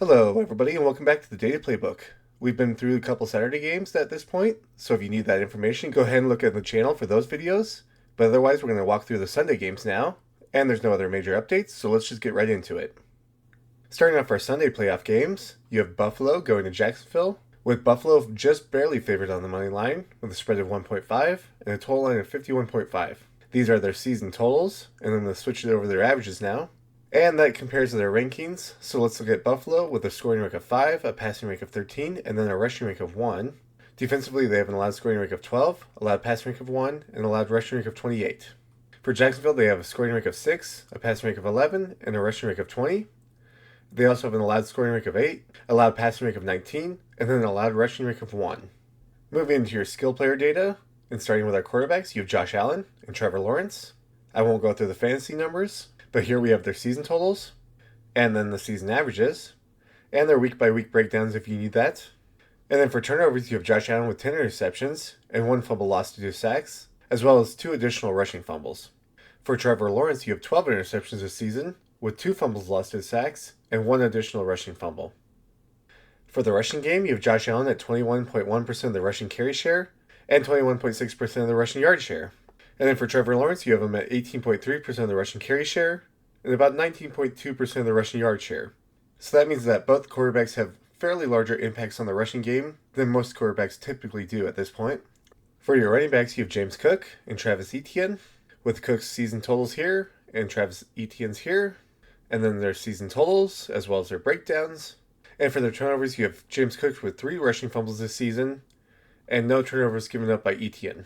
Hello, everybody, and welcome back to the Data Playbook. We've been through a couple Saturday games at this point, so if you need that information, go ahead and look at the channel for those videos. But otherwise, we're going to walk through the Sunday games now, and there's no other major updates, so let's just get right into it. Starting off our Sunday playoff games, you have Buffalo going to Jacksonville, with Buffalo just barely favored on the money line, with a spread of 1.5 and a total line of 51.5. These are their season totals, and then they'll switch it over their averages now. And that compares to their rankings. So let's look at Buffalo with a scoring rank of 5, a passing rank of 13, and then a rushing rank of 1. Defensively, they have an allowed scoring rank of 12, allowed passing rank of 1, and allowed rushing rank of 28. For Jacksonville, they have a scoring rank of 6, a passing rank of 11, and a rushing rank of 20. They also have an allowed scoring rank of 8, allowed passing rank of 19, and then an allowed rushing rank of 1. Moving into your skill player data, and starting with our quarterbacks, you have Josh Allen and Trevor Lawrence. I won't go through the fantasy numbers, but here we have their season totals, and then the season averages, and their week-by-week breakdowns if you need that. And then for turnovers, you have Josh Allen with 10 interceptions and 1 fumble lost to 2 sacks, as well as 2 additional rushing fumbles. For Trevor Lawrence, you have 12 interceptions this season, with 2 fumbles lost to sacks and 1 additional rushing fumble. For the rushing game, you have Josh Allen at 21.1% of the rushing carry share and 21.6% of the rushing yard share. And then for Trevor Lawrence, you have him at 18.3% of the rushing carry share and about 19.2% of the rushing yard share. So that means that both quarterbacks have fairly larger impacts on the rushing game than most quarterbacks typically do at this point. For your running backs, you have James Cook and Travis Etienne, with Cook's season totals here and Travis Etienne's here, and then their season totals as well as their breakdowns. And for their turnovers, you have James Cook with 3 rushing fumbles this season and no turnovers given up by Etienne.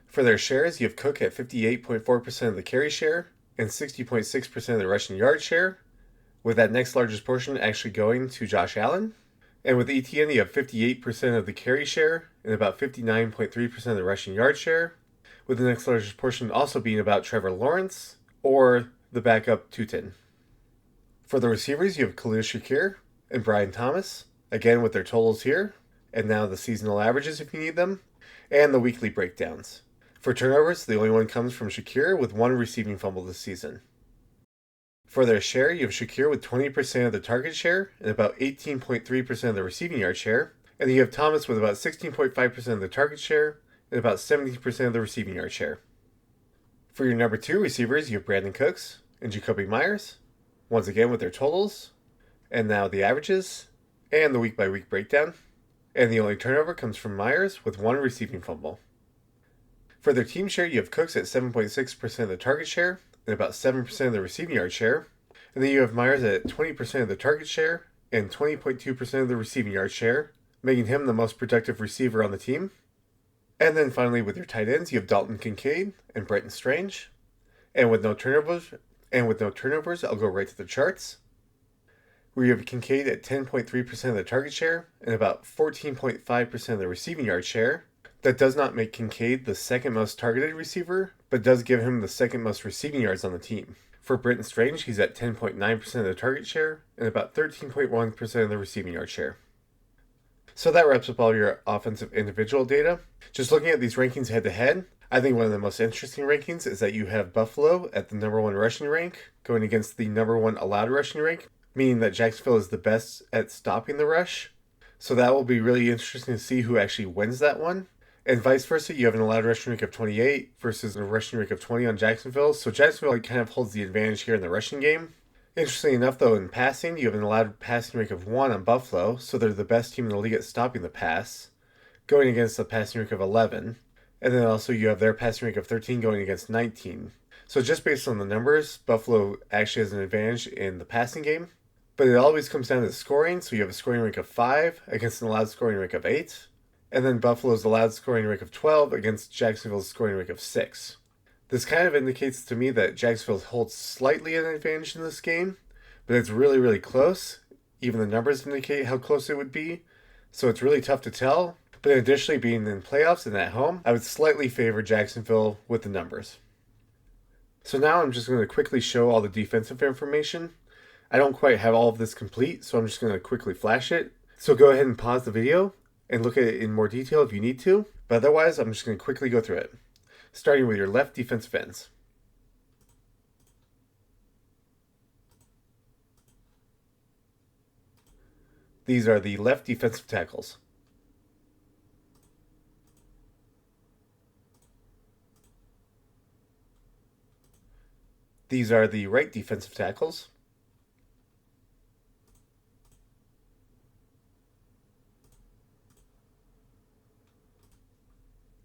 For their shares, you have Cook at 58.4% of the carry share and 60.6% of the rushing yard share, with that next largest portion actually going to Josh Allen. And with Etienne, you have 58% of the carry share and about 59.3% of the rushing yard share, with the next largest portion also being about Trevor Lawrence or the backup Tutin. For the receivers, you have Khalil Shakir and Brian Thomas, again with their totals here, and now the seasonal averages if you need them, and the weekly breakdowns. For turnovers, the only one comes from Shakir with 1 receiving fumble this season. For their share, you have Shakir with 20% of the target share and about 18.3% of the receiving yard share, and then you have Thomas with about 16.5% of the target share and about 70% of the receiving yard share. For your number 2 receivers, you have Brandon Cooks and Jacoby Myers, once again with their totals, and now the averages, and the week-by-week breakdown, and the only turnover comes from Myers with 1 receiving fumble. For their team share, you have Cooks at 7.6% of the target share and about 7% of the receiving yard share. And then you have Myers at 20% of the target share and 20.2% of the receiving yard share, making him the most productive receiver on the team. And then finally, with your tight ends, you have Dalton Kincaid and Brenton Strange. And with no turnovers, I'll go right to the charts, where you have Kincaid at 10.3% of the target share and about 14.5% of the receiving yard share. That does not make Kincaid the second most targeted receiver, but does give him the second most receiving yards on the team. For Brenton Strange, he's at 10.9% of the target share and about 13.1% of the receiving yard share. So that wraps up all your offensive individual data. Just looking at these rankings head to head, I think one of the most interesting rankings is that you have Buffalo at the number 1 rushing rank going against the number 1 allowed rushing rank, meaning that Jacksonville is the best at stopping the rush. So that will be really interesting to see who actually wins that one. And vice versa, you have an allowed rushing rank of 28 versus a rushing rank of 20 on Jacksonville. So Jacksonville kind of holds the advantage here in the rushing game. Interestingly enough, though, in passing, you have an allowed passing rank of 1 on Buffalo, so they're the best team in the league at stopping the pass, going against a passing rank of 11. And then also you have their passing rank of 13 going against 19. So just based on the numbers, Buffalo actually has an advantage in the passing game. But it always comes down to scoring, so you have a scoring rank of 5 against an allowed scoring rank of 8. And then Buffalo's allowed scoring rank of 12 against Jacksonville's scoring rank of 6. This kind of indicates to me that Jacksonville holds slightly an advantage in this game, but it's really, really close. Even the numbers indicate how close it would be, so it's really tough to tell. But additionally, being in playoffs and at home, I would slightly favor Jacksonville with the numbers. So now I'm just going to quickly show all the defensive information. I don't quite have all of this complete, so I'm just going to quickly flash it. So go ahead and pause the video and look at it in more detail if you need to, but otherwise I'm just going to quickly go through it. Starting with your left defensive ends. These are the left defensive tackles. These are the right defensive tackles.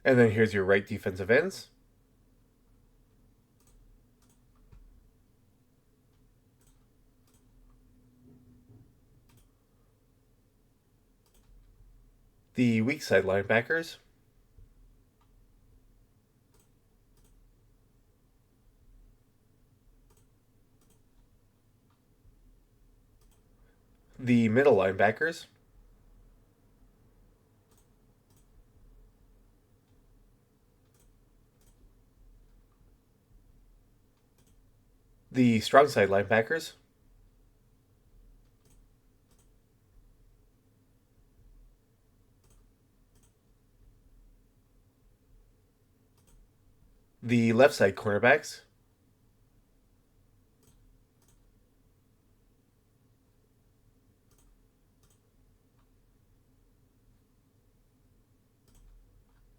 And then here's your right defensive ends. The weak side linebackers. The middle linebackers. The strong side linebackers. The left side cornerbacks.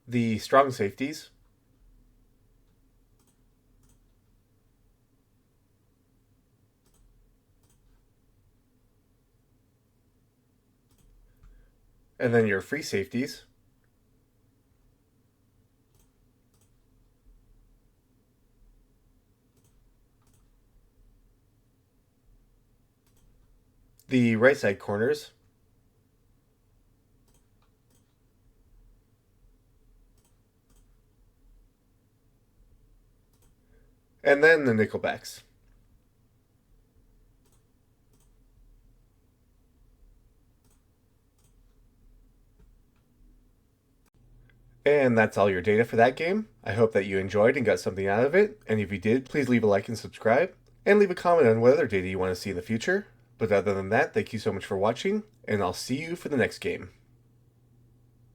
The strong safeties. And then your free safeties. The right side corners. And then the nickelbacks. And that's all your data for that game. I hope that you enjoyed and got something out of it. And if you did, please leave a like and subscribe. And leave a comment on what other data you want to see in the future. But other than that, thank you so much for watching, and I'll see you for the next game.